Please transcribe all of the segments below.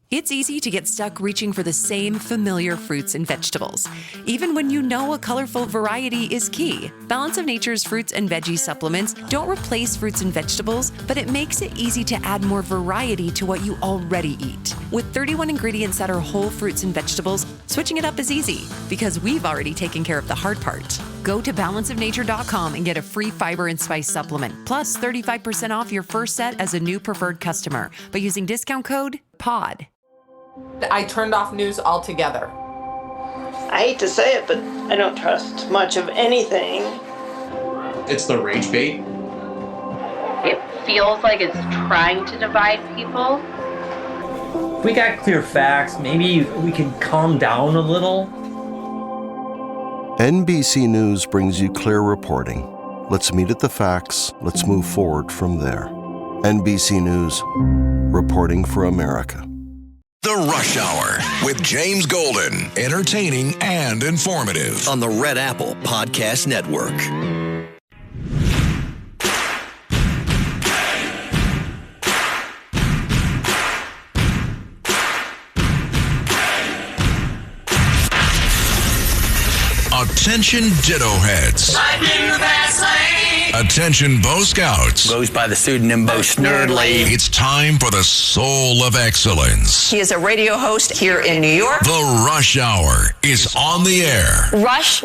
It's easy to get stuck reaching for the same familiar fruits and vegetables, even when you know a colorful variety is key. Balance of Nature's fruits and veggie supplements don't replace fruits and vegetables, but it makes it easy to add more variety to what you already eat. With 31 ingredients that are whole fruits and vegetables, switching it up is easy because we've already taken care of the hard part. Go to balanceofnature.com and get a free fiber and spice supplement, plus 35% off your first set as a new preferred customer by using discount code POD. I turned off news altogether. I hate to say it, but I don't trust much of anything. It's the rage bait. It feels like it's trying to divide people. If we got clear facts, maybe we could calm down a little. NBC News brings you clear reporting. Let's meet at the facts. Let's move forward from there. NBC News, reporting for America. The Rush Hour with James Golden. Entertaining and informative. On the Red Apple Podcast Network. Attention Ditto Heads. I'm in the fast lane. Attention Bo Scouts. Goes by the pseudonym Bo Snerdley. It's time for the soul of excellence. He is a radio host here in New York. The Rush Hour is on the air. Rush.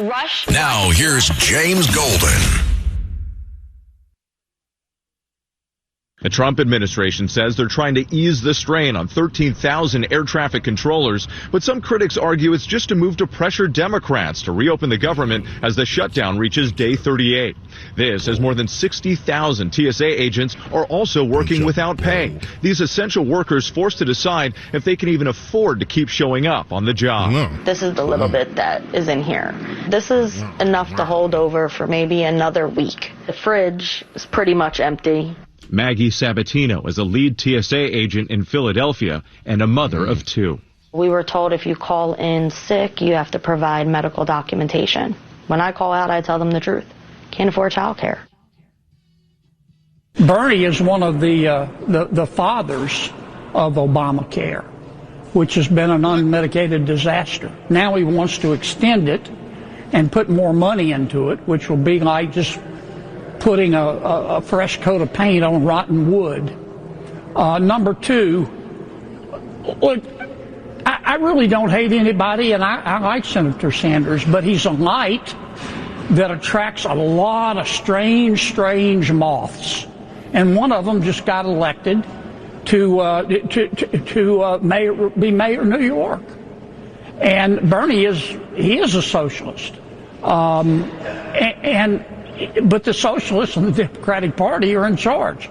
Now here's James Golden. The Trump administration says they're trying to ease the strain on 13,000 air traffic controllers, but some critics argue it's just a move to pressure Democrats to reopen the government as the shutdown reaches day 38. This as more than 60,000 TSA agents are also working without pay. These essential workers forced to decide if they can even afford to keep showing up on the job. This is the little bit that is in here. This is enough to hold over for maybe another week. The fridge is pretty much empty. Maggie Sabatino is a lead TSA agent in Philadelphia and a mother of two. We were told if you call in sick, you have to provide medical documentation. When I call out, I tell them the truth. Can't afford child care. Bernie is one of the fathers of Obamacare, which has been an unmitigated disaster. Now he wants to extend it and put more money into it, which will be like just putting a fresh coat of paint on rotten wood. Number two, look, I really don't hate anybody, and I like Senator Sanders, but he's a light that attracts a lot of strange moths. And one of them just got elected to be mayor of New York. And Bernie is a socialist. But the socialists and the Democratic Party are in charge.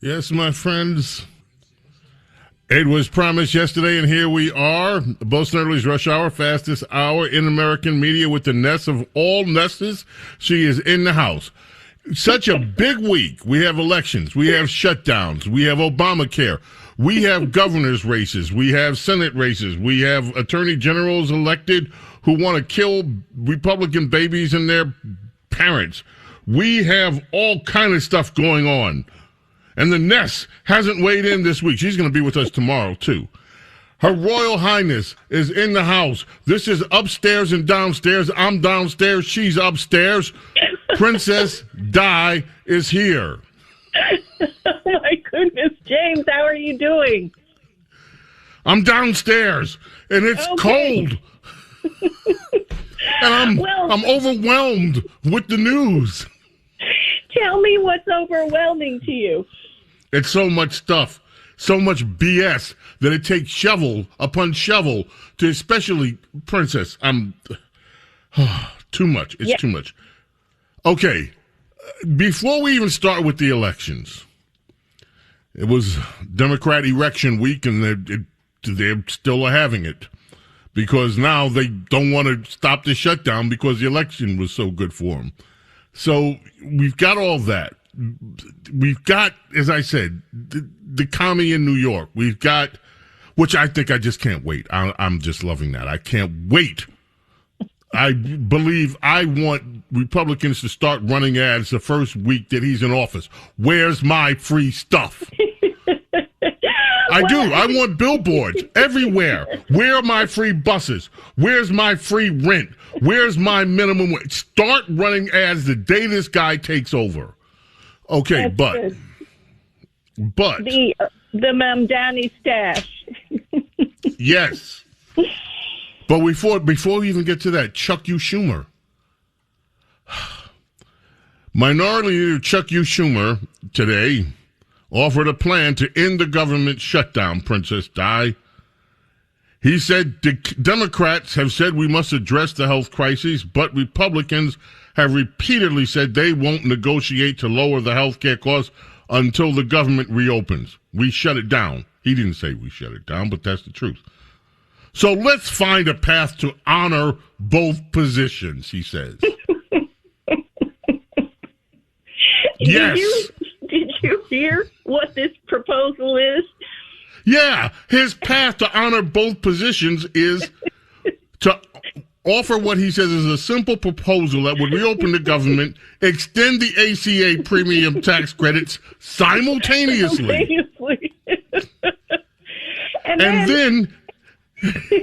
Yes, my friends. It was promised yesterday, and here we are. Bo Snerdley's Rush Hour, fastest hour in American media with the Ness of all Nesses. She is in the house. Such a big week. We have elections. We have shutdowns. We have Obamacare. We have governor's races. We have Senate races. We have attorney generals elected who want to kill Republican babies and their parents. We have all kind of stuff going on. And the Ness hasn't weighed in this week. She's going to be with us tomorrow, too. Her Royal Highness is in the house. This is upstairs and downstairs. I'm downstairs. She's upstairs. Princess Di is here. Oh, my goodness. James, how are you doing? I'm downstairs, and it's cold. And I'm overwhelmed with the news. Tell me what's overwhelming to you. It's so much stuff, so much BS that it takes shovel upon shovel to, especially Princess. Too much. It's too much. Okay, before we even start with the elections, it was Democrat election week, and they're still having it. Because now they don't want to stop the shutdown because the election was so good for them. So we've got all that. We've got, as I said, the commie in New York. We've got, which I think I just can't wait. I'm just loving that. I can't wait. I believe I want Republicans to start running ads the first week that he's in office. Where's my free stuff? I do. I want billboards everywhere. Where are my free buses? Where's my free rent? Where's my minimum wage? Start running ads the day this guy takes over. Okay, That's but the Mamdani stash. Yes. But before we even get to that, Chuck U. Schumer. Minority Leader Chuck U. Schumer today offered a plan to end the government shutdown, Princess Di. He said Democrats have said we must address the health crisis, but Republicans have repeatedly said they won't negotiate to lower the health care costs until the government reopens. We shut it down. He didn't say we shut it down, but that's the truth. So let's find a path to honor both positions, he says. Yes. Did you hear what this proposal is? Yeah, his path to honor both positions is to offer what he says is a simple proposal that would reopen the government, extend the ACA premium tax credits simultaneously. and then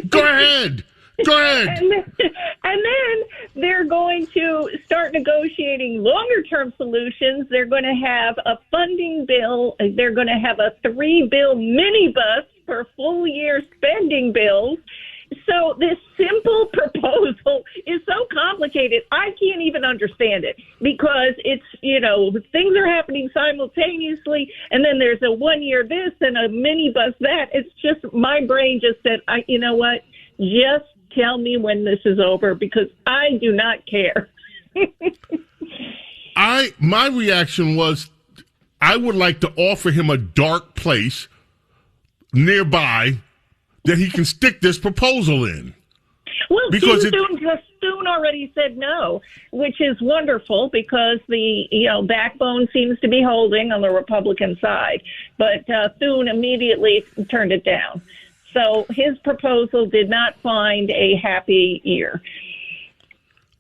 go ahead. And then they're going to start negotiating longer-term solutions. They're going to have a funding bill. They're going to have a 3-bill minibus for full-year spending bills. So this simple proposal is so complicated, I can't even understand it because it's, things are happening simultaneously, and then there's a 1-year this and a minibus that. It's just, my brain just said, you know what, just tell me when this is over because I do not care. My reaction was I would like to offer him a dark place nearby that he can stick this proposal in. Well, Thune already said no, which is wonderful because the backbone seems to be holding on the Republican side. But Thune immediately turned it down. So his proposal did not find a happy ear.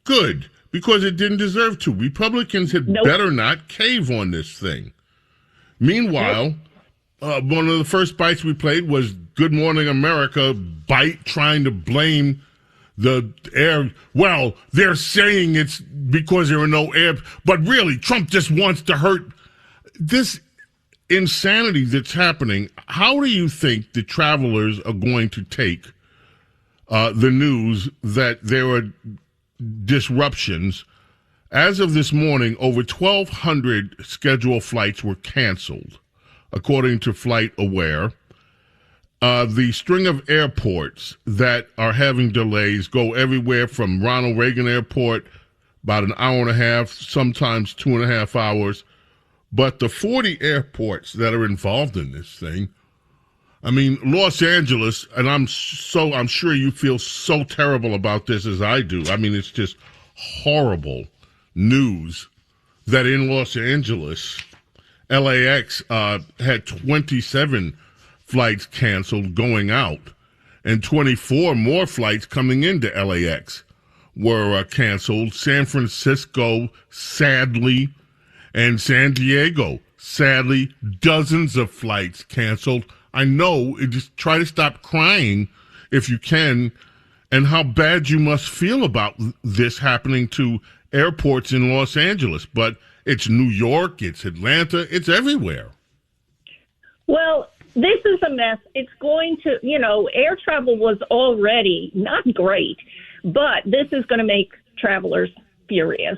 Good, because it didn't deserve to. Republicans had better not cave on this thing. Meanwhile, one of the first bites we played was Good Morning America bite trying to blame the air. Well, they're saying it's because there are no air, but really Trump just wants to hurt. This insanity that's happening, how do you think the travelers are going to take the news that there are disruptions? As of this morning, over 1,200 scheduled flights were canceled, according to FlightAware. The string of airports that are having delays go everywhere from Ronald Reagan Airport, about an hour and a half, sometimes 2.5 hours. But the 40 airports that are involved in this thing, I mean, Los Angeles, and I'm sure you feel so terrible about this as I do. I mean, it's just horrible news that in Los Angeles, LAX had 27 flights canceled going out, and 24 more flights coming into LAX were canceled. San Francisco, sadly, and San Diego, sadly, dozens of flights canceled. I know, just try to stop crying if you can, and how bad you must feel about this happening to airports in Los Angeles. But it's New York, it's Atlanta, it's everywhere. Well, this is a mess. It's going to, air travel was already not great, but this is going to make travelers furious.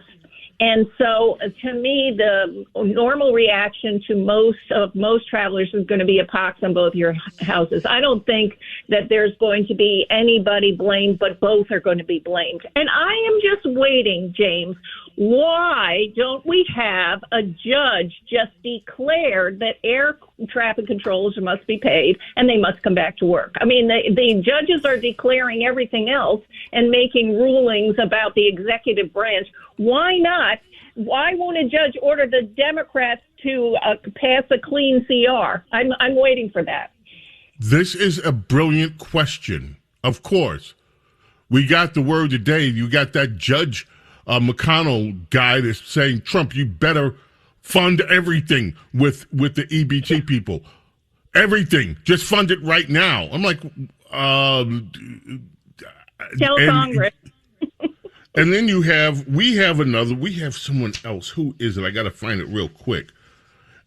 And so, to me, the normal reaction to most travelers is going to be a pox on both your houses. I don't think that there's going to be anybody blamed, but both are going to be blamed. And I am just waiting, James. Why don't we have a judge just declare that air traffic controllers must be paid and they must come back to work? I mean, the judges are declaring everything else and making rulings about the executive branch. Why not? Why won't a judge order the Democrats to pass a clean CR? I'm waiting for that. This is a brilliant question. Of course. We got the word today. You got that Judge McConnell guy that's saying, Trump, you better fund everything with the EBT people. Everything. Just fund it right now. I'm like, tell Congress. And then we have someone else. Who is it? I got to find it real quick.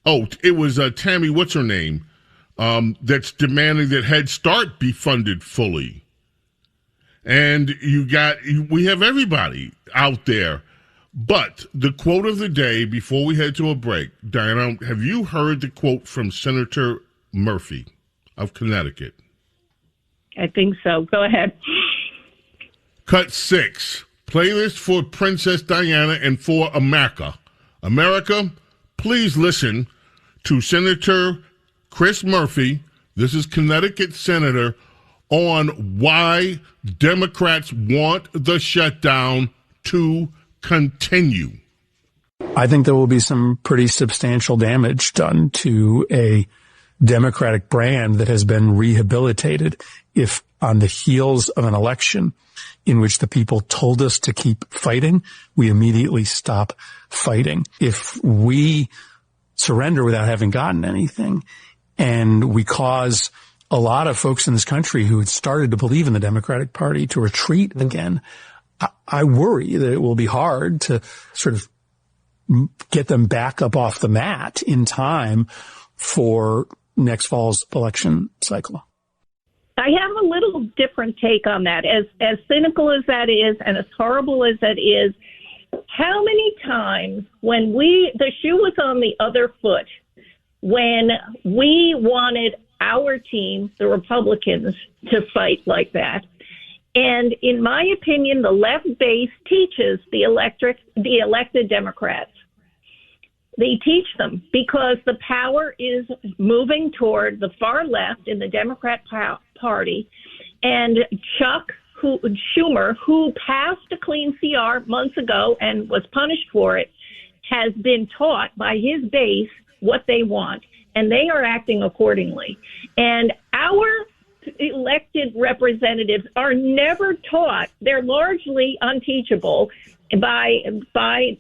Oh, it was Tammy, what's her name? That's demanding that Head Start be funded fully. And we have everybody out there. But the quote of the day before we head to a break, Diana, have you heard the quote from Senator Murphy of Connecticut? I think so. Go ahead. Cut 6. Playlist for Princess Diana and for America. America, please listen to Senator Chris Murphy, this is Connecticut Senator, on why Democrats want the shutdown to continue. I think there will be some pretty substantial damage done to a Democratic brand that has been rehabilitated if on the heels of an election in which the people told us to keep fighting, we immediately stop fighting. If we surrender without having gotten anything and we cause a lot of folks in this country who had started to believe in the Democratic Party to retreat again, I worry that it will be hard to sort of get them back up off the mat in time for next fall's election cycle. I have a little different take on that. As cynical as that is and as horrible as that is, how many times when the shoe was on the other foot, when we wanted our team, the Republicans, to fight like that. And in my opinion, the left base teaches the elected Democrats. They teach them because the power is moving toward the far left in the Democrat Party. And Chuck Schumer, who passed a clean CR months ago and was punished for it, has been taught by his base what they want, and they are acting accordingly. And our elected representatives are never taught. They're largely unteachable by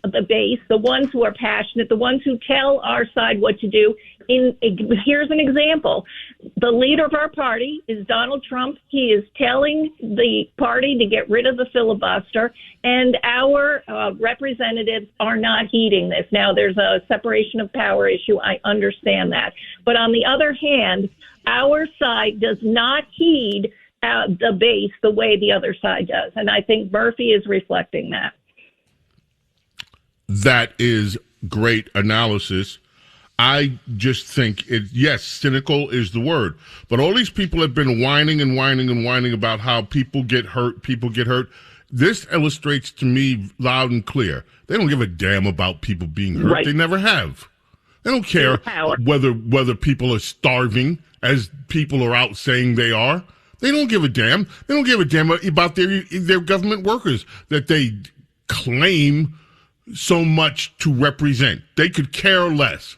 the base, the ones who are passionate, the ones who tell our side what to do. Here's an example. The leader of our party is Donald Trump. He is telling the party to get rid of the filibuster, and our representatives are not heeding this. Now, there's a separation of power issue. I understand that. But on the other hand, our side does not heed the base the way the other side does. And I think Murphy is reflecting that. That is great analysis. I just think yes, cynical is the word. But all these people have been whining and whining and whining about how people get hurt. This illustrates to me loud and clear. They don't give a damn about people being hurt. Right. They never have. They don't care whether people are starving, as people are out saying they are. They don't give a damn. They don't give a damn about their government workers that they claim so much to represent. They could care less.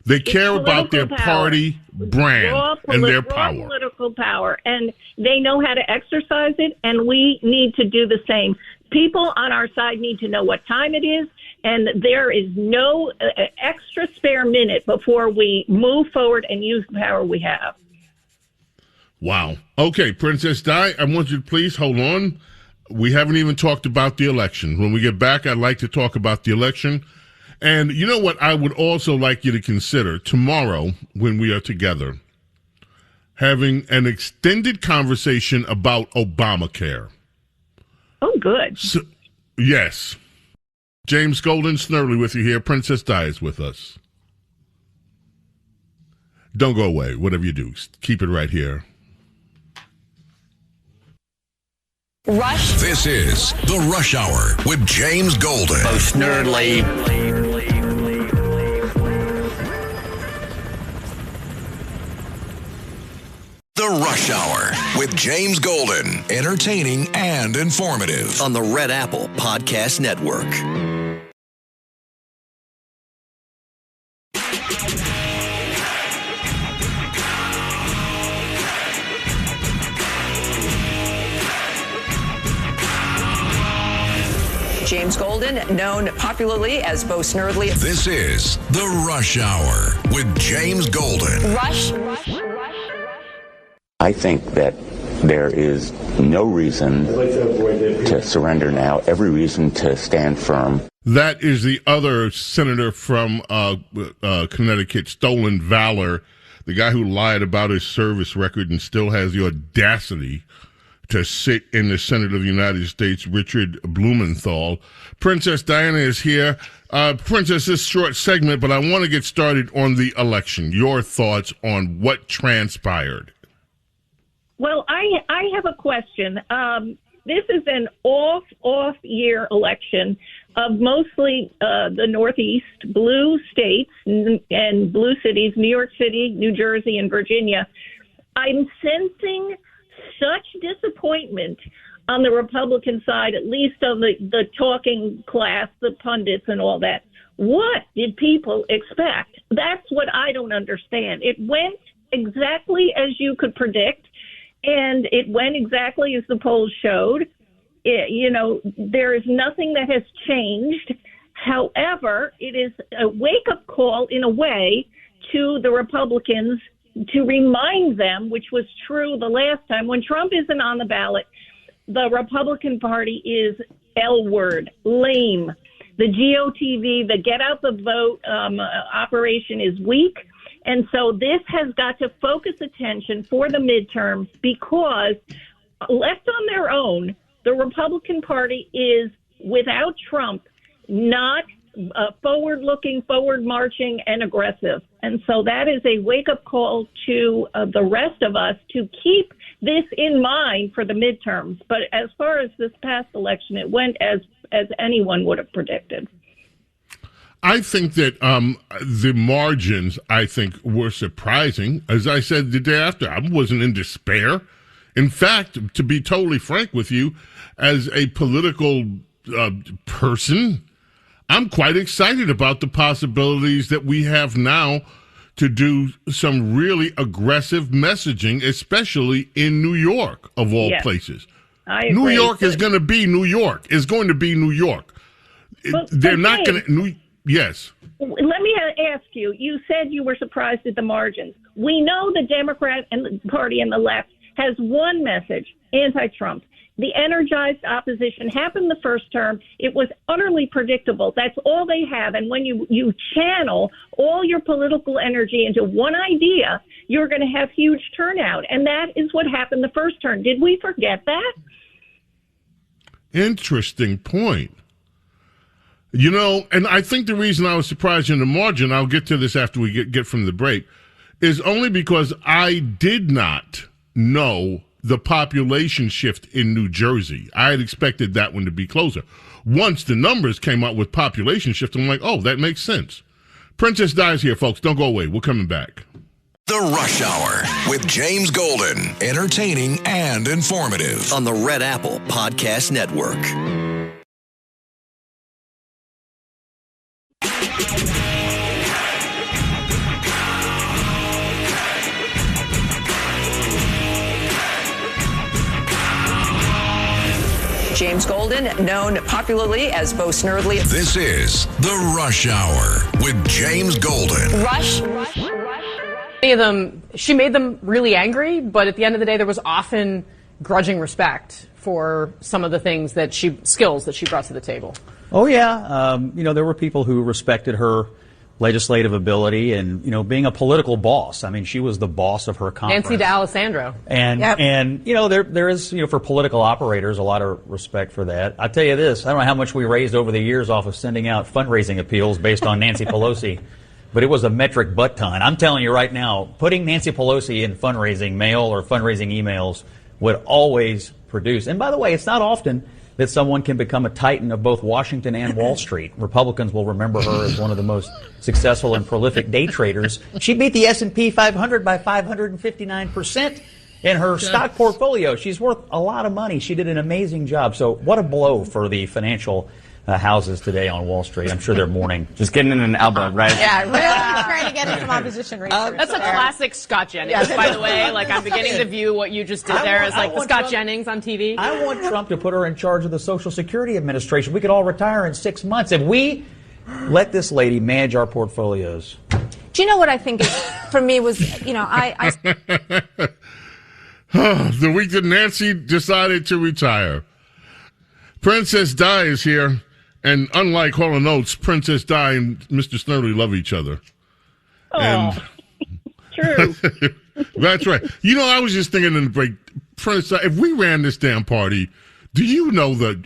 They care about their party brand and their power. Political power, and they know how to exercise it, and we need to do the same. People on our side need to know what time it is, and there is no extra spare minute before we move forward and use the power we have. Wow. Okay, Princess Di, I want you to please hold on. We haven't even talked about the election. When we get back, I'd like to talk about the election. And you know what I would also like you to consider tomorrow when we are together, having an extended conversation about Obamacare. Oh, good. Yes. James Golden, Snerdley with you here. Princess Di is with us. Don't go away. Whatever you do, keep it right here. Rush. This is the Rush Hour with James Golden. Snerdley. The Rush Hour with James Golden. Entertaining and informative. On the Red Apple Podcast Network. James Golden, known popularly as Bo Snerdley. This is the Rush Hour with James Golden. Rush. I think that there is no reason to surrender now, every reason to stand firm. That is the other senator from Connecticut, Stolen Valor, the guy who lied about his service record and still has the audacity to sit in the Senate of the United States, Richard Blumenthal. Princess Diana is here. Princess, this short segment, but I want to get started on the election. Your thoughts on what transpired. Well, I have a question. This is an off-year election of mostly the Northeast blue states and blue cities, New York City, New Jersey, and Virginia. I'm sensing such disappointment on the Republican side, at least on the talking class, the pundits and all that. What did people expect? That's what I don't understand. It went exactly as you could predict, and it went exactly as the polls showed. There is nothing that has changed. However, it is a wake-up call in a way to the Republicans to remind them, which was true the last time, when Trump isn't on the ballot, the Republican Party is L-word, lame. The GOTV, the get out the vote operation is weak. And so this has got to focus attention for the midterms, because left on their own, the Republican Party is, without Trump, not forward-looking, forward-marching, and aggressive. And so that is a wake-up call to the rest of us to keep this in mind for the midterms. But as far as this past election, it went as anyone would have predicted. I think that the margins, were surprising. As I said the day after, I wasn't in despair. In fact, to be totally frank with you, as a political person, I'm quite excited about the possibilities that we have now to do some really aggressive messaging, especially in New York, of all places. I agree. New York is going to be New York. It's going to be New York. They're not going to... Yes. Let me ask you. You said you were surprised at the margins. We know the Democrat and the Party and the left has one message: anti-Trump. The energized opposition happened the first term. It was utterly predictable. That's all they have. And when you channel all your political energy into one idea, you're going to have huge turnout. And that is what happened the first term. Did we forget that? Interesting point. And I think the reason I was surprised in the margin, I'll get to this after we get from the break, is only because I did not know the population shift in New Jersey. I had expected that one to be closer. Once the numbers came out with population shift, I'm like, oh, that makes sense. Princess Di's here, folks. Don't go away. We're coming back. The Rush Hour with James Golden. Entertaining and informative. On the Red Apple Podcast Network. James Golden, known popularly as Bo Snerdley. This is The Rush Hour with James Golden. Rush. She made them really angry, but at the end of the day, there was often grudging respect for some of the things skills that she brought to the table. Oh, yeah. There were people who respected her legislative ability and, being a political boss. I mean, she was the boss of her conference. Nancy D'Alessandro. And there is, for political operators, a lot of respect for that. I'll tell you this, I don't know how much we raised over the years off of sending out fundraising appeals based on Nancy Pelosi, but it was a metric butt ton. I'm telling you right now, putting Nancy Pelosi in fundraising mail or fundraising emails would always produce. And by the way, it's not often that someone can become a titan of both Washington and Wall Street. Republicans will remember her as one of the most successful and prolific day traders. She beat the S&P 500 by 559% in her stock portfolio. She's worth a lot of money. She did an amazing job. So what a blow for the financial houses today on Wall Street. I'm sure they're mourning. Just getting in an elbow, right? Yeah, really trying to get in some opposition research. That's a classic Scott Jennings, by the way. I'm beginning to view what you just did there as the Scott Jennings on TV. I want Trump to put her in charge of the Social Security Administration. We could all retire in 6 months if we let this lady manage our portfolios. Do you know what I think is, for me was, The week that Nancy decided to retire. Princess Di is here, and unlike Hall & Oates, Princess Di and Mr. Snerdley love each other. Oh, true. That's right. You know, I was just thinking in the break, Princess Di, if we ran this damn party, do you know that...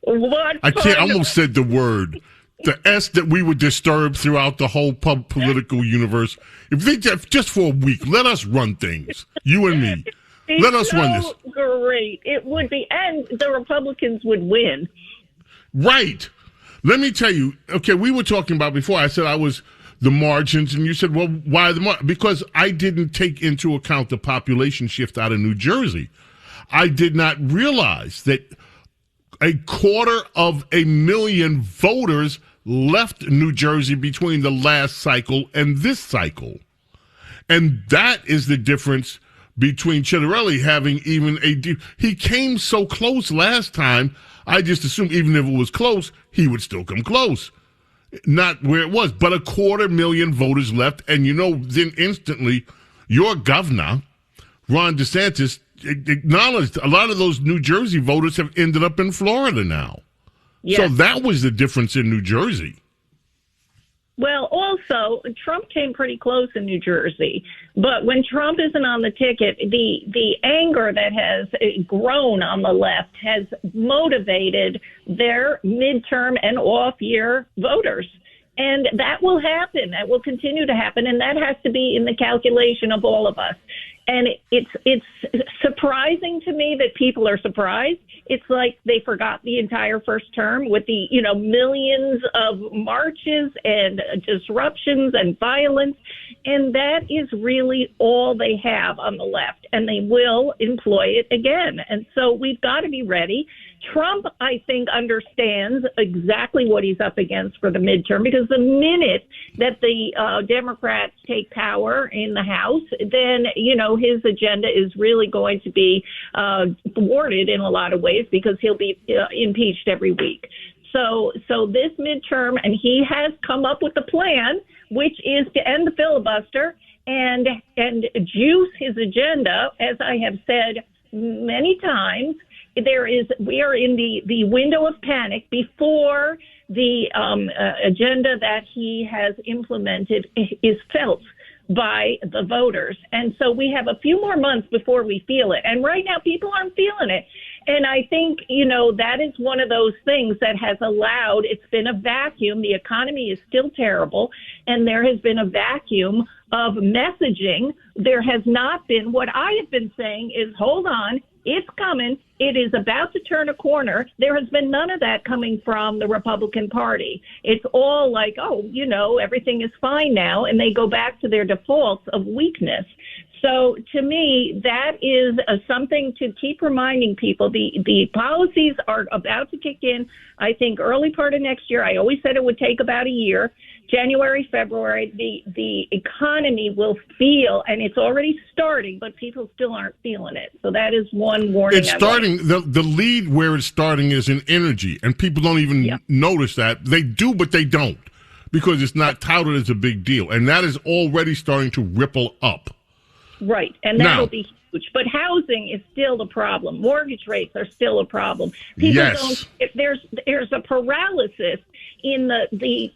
What? I almost said the word. The S that we would disturb throughout the whole political universe. If they just for a week, let us run things. You and me. Let us run this. Great. It would be. And the Republicans would win. Right. Let me tell you. Okay, we were talking about before. I said I was the margins, and you said, well, why the margins? Because I didn't take into account the population shift out of New Jersey. I did not realize that 250,000 voters left New Jersey between the last cycle and this cycle. And that is the difference between Chitterelli having even he came so close last time, I just assumed even if it was close, he would still come close. Not where it was, but 250,000 voters left. And you know, then instantly, your governor, Ron DeSantis, acknowledged a lot of those New Jersey voters have ended up in Florida now. Yes. So that was the difference in New Jersey. Well, also, Trump came pretty close in New Jersey. But when Trump isn't on the ticket, the anger that has grown on the left has motivated their midterm and off-year voters. And that will happen. That will continue to happen. And that has to be in the calculation of all of us. And it's surprising to me that people are surprised. It's like they forgot the entire first term with the, millions of marches and disruptions and violence. And that is really all they have on the left. And they will employ it again. And so we've got to be ready. Trump, I think, understands exactly what he's up against for the midterm, because the minute that the Democrats take power in the House, then, his agenda is really going to be thwarted in a lot of ways, because he'll be impeached every week. So this midterm, and he has come up with a plan, which is to end the filibuster and juice his agenda, as I have said many times. We are in the window of panic before the agenda that he has implemented is felt by the voters. And so we have a few more months before we feel it. And right now people aren't feeling it. And I think, that is one of those things that has allowed, it's been a vacuum. The economy is still terrible. And there has been a vacuum of messaging. There has not been, what I have been saying is, hold on, it's coming. It is about to turn a corner. There has been none of that coming from the Republican Party. It's all like, everything is fine now, and they go back to their defaults of weakness. So to me, that is something to keep reminding people. The policies are about to kick in, I think, early part of next year. I always said it would take about a year. January, February, the economy will feel, and it's already starting, but people still aren't feeling it. So that is one warning. It's starting, the lead where it's starting is in energy, and people don't even notice that. They do, but they don't, because it's not touted as a big deal. And that is already starting to ripple up. Right, and that'll be huge. But housing is still the problem. Mortgage rates are still a problem. People don't. If there's a paralysis in the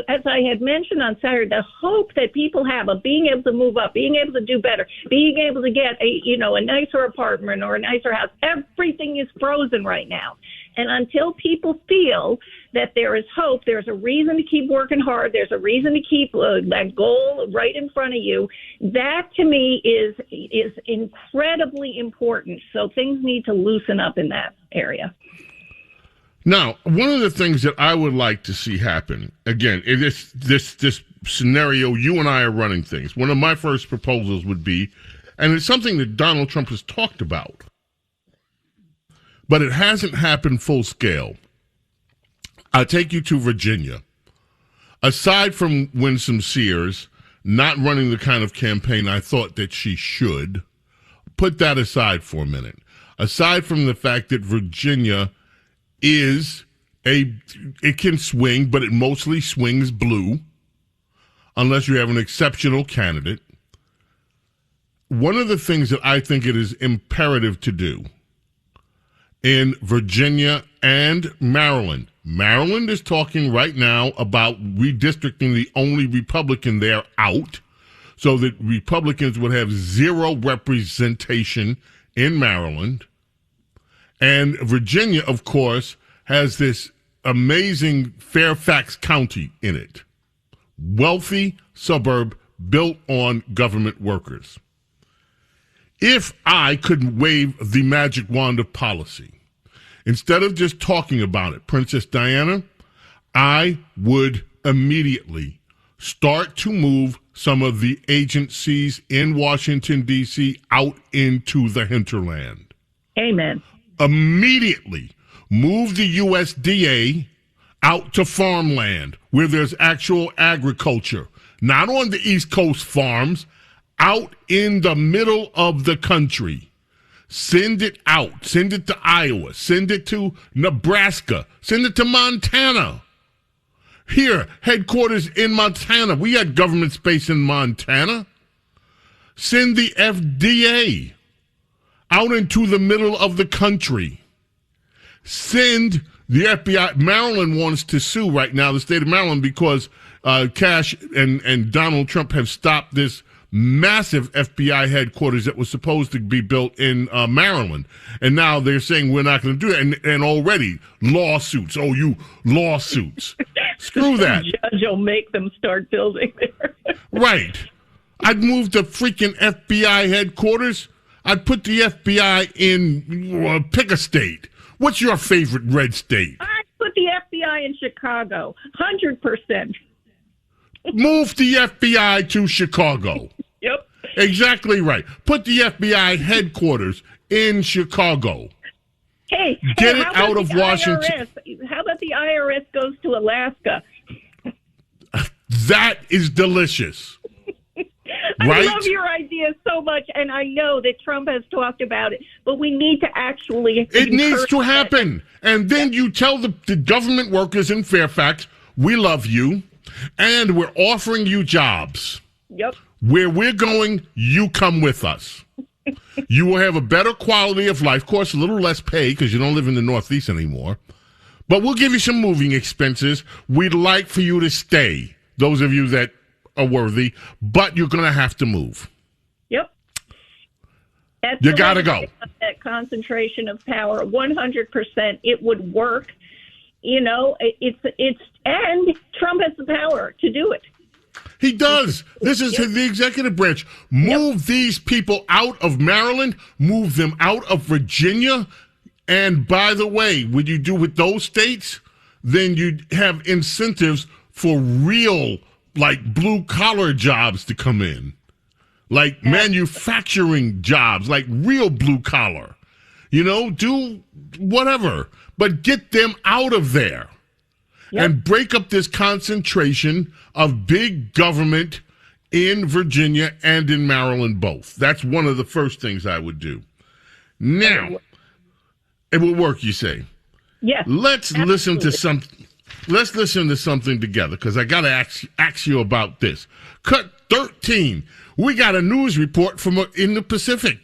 as I had mentioned on Saturday, the hope that people have of being able to move up, being able to do better, being able to get a nicer apartment or a nicer house. Everything is frozen right now. And until people feel that there is hope, there's a reason to keep working hard, there's a reason to keep that goal right in front of you, that to me is incredibly important. So things need to loosen up in that area. Now, one of the things that I would like to see happen, again, in this scenario, you and I are running things. One of my first proposals would be, and it's something that Donald Trump has talked about, but it hasn't happened full scale. I'll take you to Virginia. Aside from Winsome Sears not running the kind of campaign I thought that she should, put that aside for a minute. Aside from the fact that Virginia it can swing, but it mostly swings blue, unless you have an exceptional candidate. one of the things that I think it is imperative to do in Virginia and Maryland. Maryland is talking right now about redistricting the only Republican there out so that Republicans would have zero representation in Maryland. And Virginia, of course, has this amazing Fairfax County in it. Wealthy suburb built on government workers. If I could wave the magic wand of policy, instead of just talking about it, Princess Diana, I would immediately start to move some of the agencies in Washington, D.C. out into the hinterland. Amen. Immediately move the USDA out to farmland where there's actual agriculture, not on the East Coast farms, out in the middle of the country. Send it out. Send it to Iowa. Send it to Nebraska. Send it to Montana. Here, headquarters in Montana. We got government space in Montana. Send the FDA out into the middle of the country. Send the FBI. Maryland wants to sue right now, the state of Maryland, because Cash and Donald Trump have stopped this massive FBI headquarters that was supposed to be built in Maryland. And now they're saying we're not going to do that. And already lawsuits. Oh, you lawsuits. Screw that. The judge will make them start building there. Right. I'd move the freaking FBI headquarters. I'd put the FBI in, pick a state. What's your favorite red state? I'd put the FBI in Chicago. 100%. Move the FBI to Chicago. Yep. Exactly right. Put the FBI headquarters in Chicago. Hey, get it out of Washington. IRS? How about the IRS goes to Alaska? That is delicious. I love your idea so much, and I know that Trump has talked about it, but we need to actually. It needs to happen. And then you tell the government workers in Fairfax, we love you, and we're offering you jobs. Yep. Where we're going, you come with us. You will have a better quality of life. Of course, a little less pay because you don't live in the Northeast anymore. But we'll give you some moving expenses. We'd like for you to stay, those of you that are worthy, but you're going to have to move. Yep. You got to go. That concentration of power, 100%, it would work. You know, and Trump has the power to do it. He does. This is the executive branch. Move these people out of Maryland, move them out of Virginia. And by the way, what you do with those states, then you have incentives for real, like blue-collar jobs to come in. Like manufacturing jobs, like real blue-collar. You know, do whatever. But get them out of there. And break up this concentration of big government in Virginia and in Maryland both. That's one of the first things I would do. Now, it will work, you say? Yes. Let's listen to something. Let's listen to something together, because I got to ask you about this. Cut 13. We got a news report from in the Pacific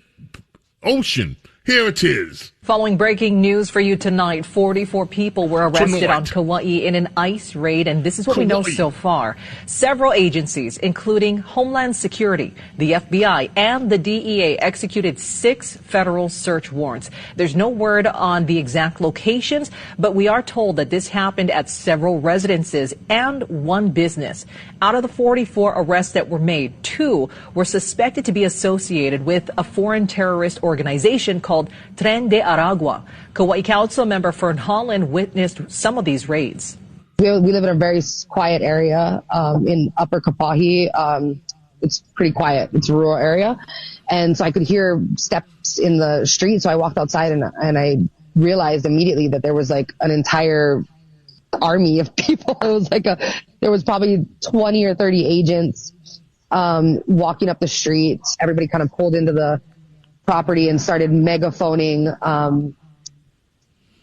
Ocean. Here it is. Following breaking news for you tonight, 44 people were arrested on Kauai in an ICE raid, and this is what we know so far. Several agencies, including Homeland Security, the FBI, and the DEA, executed 6 federal search warrants. There's no word on the exact locations, but we are told that this happened at several residences and one business. Out of the 44 arrests that were made, 2 were suspected to be associated with a foreign terrorist organization called Tren de Aragua. Kauai Council member Fern Holland witnessed some of these raids. We live in a very quiet area in Upper Kapahi. It's pretty quiet. It's a rural area. And so I could hear steps in the street. So I walked outside and I realized immediately that there was like an entire army of people. It was like there was probably 20 or 30 agents walking up the streets. Everybody kind of pulled into the property and started megaphoning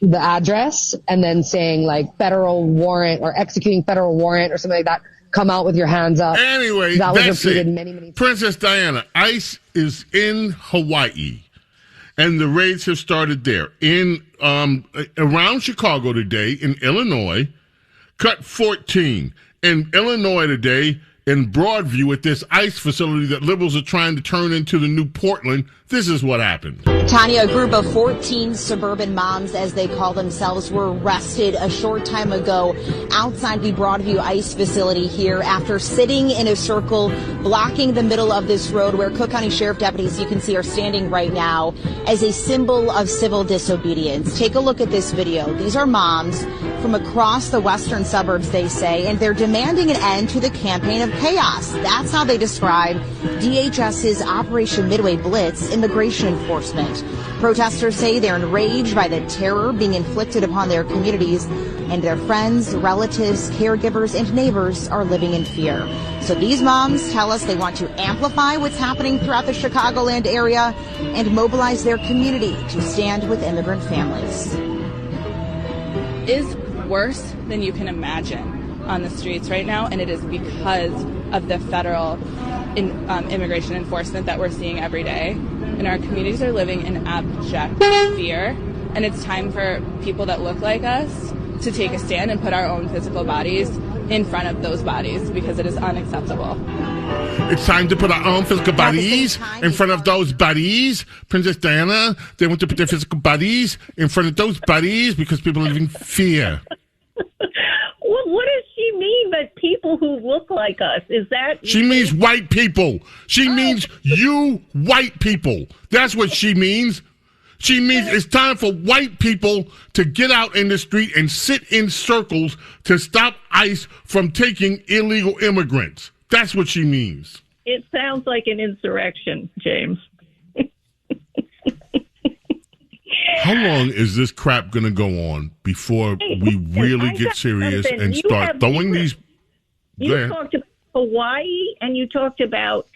the address and then saying like federal warrant or executing federal warrant or something like that. come out with your hands up. Anyway, that was that's repeated it. many times. Princess Diana, ICE is in Hawaii, and the raids have started there. In around Chicago today, in Illinois, cut 14. In Illinois today, in Broadview, at this ICE facility that liberals are trying to turn into the new Portland, this is what happened. Tanya, a group of 14 suburban moms, as they call themselves, were arrested a short time ago outside the Broadview ICE facility here after sitting in a circle blocking the middle of this road where Cook County Sheriff deputies, you can see, are standing right now as a symbol of civil disobedience. Take a look at this video. These are moms from across the western suburbs, they say, and they're demanding an end to the campaign of chaos. That's how they describe DHS's Operation Midway Blitz immigration enforcement. Protesters say they're enraged by the terror being inflicted upon their communities, and their friends, relatives, caregivers, and neighbors are living in fear. So these moms tell us they want to amplify what's happening throughout the Chicagoland area and mobilize their community to stand with immigrant families. Is worse than you can imagine on the streets right now, and it is because of the federal immigration enforcement that we're seeing every day. And our communities are living in abject fear, and it's time for people that look like us to take a stand and put our own physical bodies in front of those bodies, because it is unacceptable. It's time to put our own physical bodies in front of those bodies. Princess Diana, they want to put their physical bodies in front of those bodies because people are living in fear. Well, what does she mean by people who look like us? Is that... She means white people. She means you white people. That's what she means. She means it's time for white people to get out in the street and sit in circles to stop ICE from taking illegal immigrants. That's what she means. It sounds like an insurrection, James. How long is this crap going to go on before we really get serious and start throwing these... You talked about Hawaii and you talked about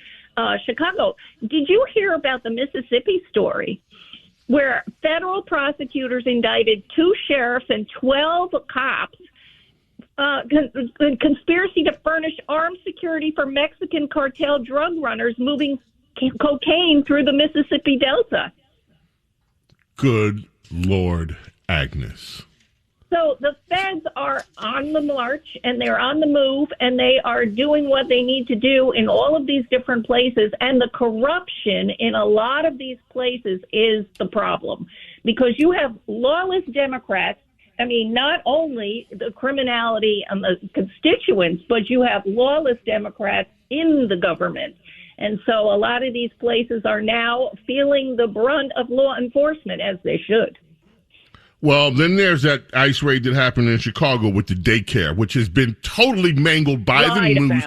Chicago. Did you hear about the Mississippi story where federal prosecutors indicted 2 sheriffs and 12 cops conspiracy to furnish armed security for Mexican cartel drug runners moving cocaine through the Mississippi Delta? Good Lord, Agnes. So the feds are on the march and they're on the move and they are doing what they need to do in all of these different places. And the corruption in a lot of these places is the problem, because you have lawless Democrats. I mean, not only the criminality and the constituents, but you have lawless Democrats in the government. And so a lot of these places are now feeling the brunt of law enforcement, as they should. Well, then there's that ICE raid that happened in Chicago with the daycare, which has been totally mangled by the news.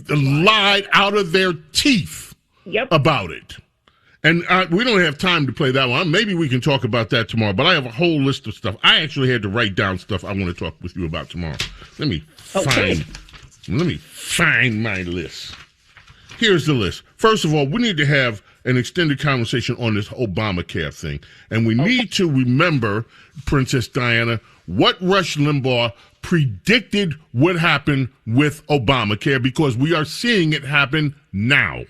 Lied out of their teeth about it. And we don't have time to play that one. Maybe we can talk about that tomorrow. But I have a whole list of stuff. I actually had to write down stuff I want to talk with you about tomorrow. Let me find my list. Here's the list. First of all, we need to have an extended conversation on this Obamacare thing. And we need to remember, Princess Diana, what Rush Limbaugh predicted would happen with Obamacare, because we are seeing it happen now.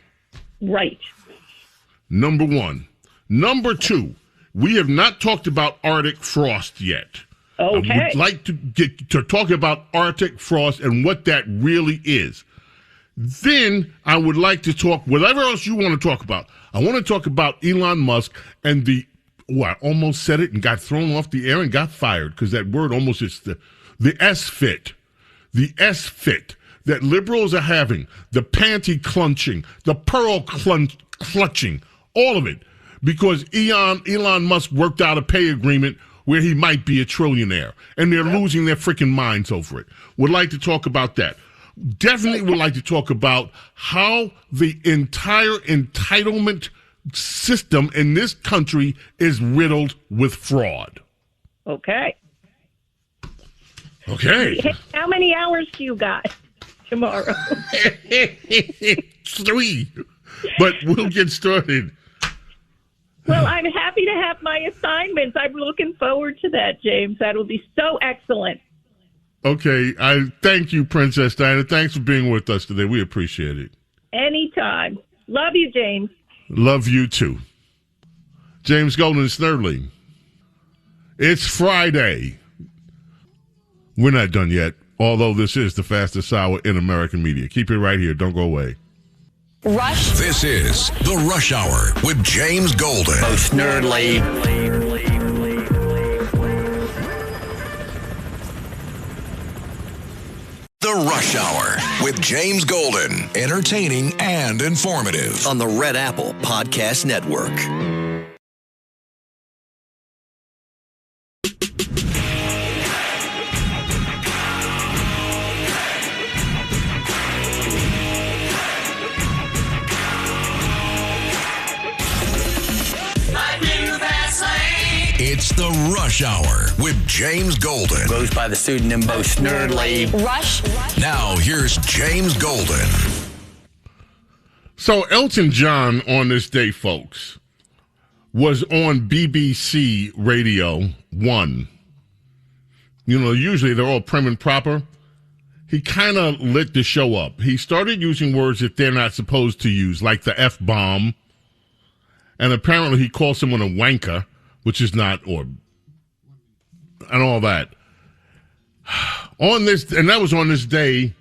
Right. Number one. Number two, we have not talked about Arctic frost yet. Okay. I would like to get to talk about Arctic frost and what that really is. Then I would like to talk whatever else you want to talk about. I want to talk about Elon Musk and I almost said it and got thrown off the air and got fired because that word almost is the S-fit. The S-fit that liberals are having, the panty clenching, the pearl clutching, all of it, because Elon Musk worked out a pay agreement where he might be a trillionaire, and they're losing their freaking minds over it. Would like to talk about that. Definitely would like to talk about how the entire entitlement system in this country is riddled with fraud. Okay. Okay. How many hours do you got tomorrow? 3. But we'll get started. Well, I'm happy to have my assignments. I'm looking forward to that, James. That'll be so excellent. Okay, I thank you, Princess Diana. Thanks for being with us today. We appreciate it. Anytime. Love you, James. Love you, too. James Golden, Snerdley. It's Friday. We're not done yet, although this is the fastest hour in American media. Keep it right here. Don't go away. Rush. This is The Rush Hour with James Golden. Oh, Snerdley. The Rush Hour with James Golden. Entertaining and informative. On the Red Apple Podcast Network. It's The Rush Hour with James Golden. Goes by the pseudonym Bo Snerdley. Rush. Now, here's James Golden. So, Elton John on this day, folks, was on BBC Radio 1. You know, usually they're all prim and proper. He kind of lit the show up. He started using words that they're not supposed to use, like the F-bomb. And apparently he called someone a wanker, which is not, and all that. On this, and that was on this day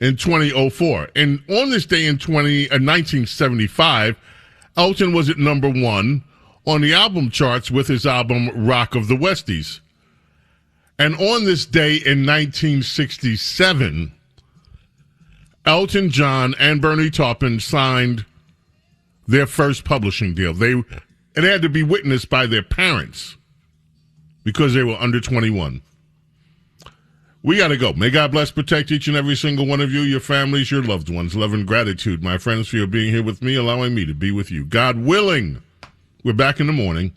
in 2004. And on this day in 1975, Elton was at number 1 on the album charts with his album Rock of the Westies. And on this day in 1967, Elton John and Bernie Taupin signed their first publishing deal. It had to be witnessed by their parents because they were under 21. We got to go. May God bless, protect each and every single one of you, your families, your loved ones. Love and gratitude, my friends, for your being here with me, allowing me to be with you. God willing, we're back in the morning,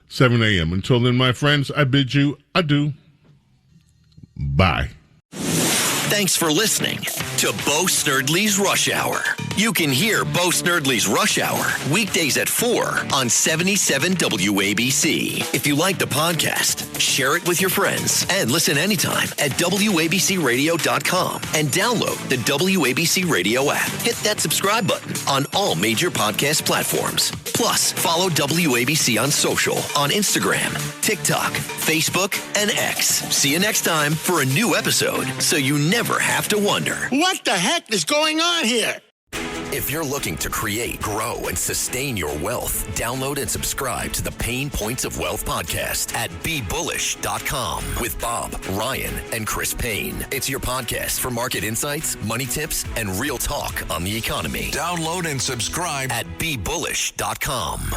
7 a.m. Until then, my friends, I bid you adieu. Bye. Thanks for listening to Bo Snerdley's Rush Hour. You can hear Bo Snerdley's Rush Hour weekdays at 4 on 77 WABC. If you like the podcast, share it with your friends and listen anytime at WABCRadio.com and download the WABC Radio app. Hit that subscribe button on all major podcast platforms. Plus, follow WABC on social on Instagram, TikTok, Facebook, and X. See you next time for a new episode so you never have to wonder. What the heck is going on here? If you're looking to create, grow, and sustain your wealth, download and subscribe to the Pain Points of Wealth podcast at BeBullish.com with Bob, Ryan, and Chris Payne. It's your podcast for market insights, money tips, and real talk on the economy. Download and subscribe at BeBullish.com.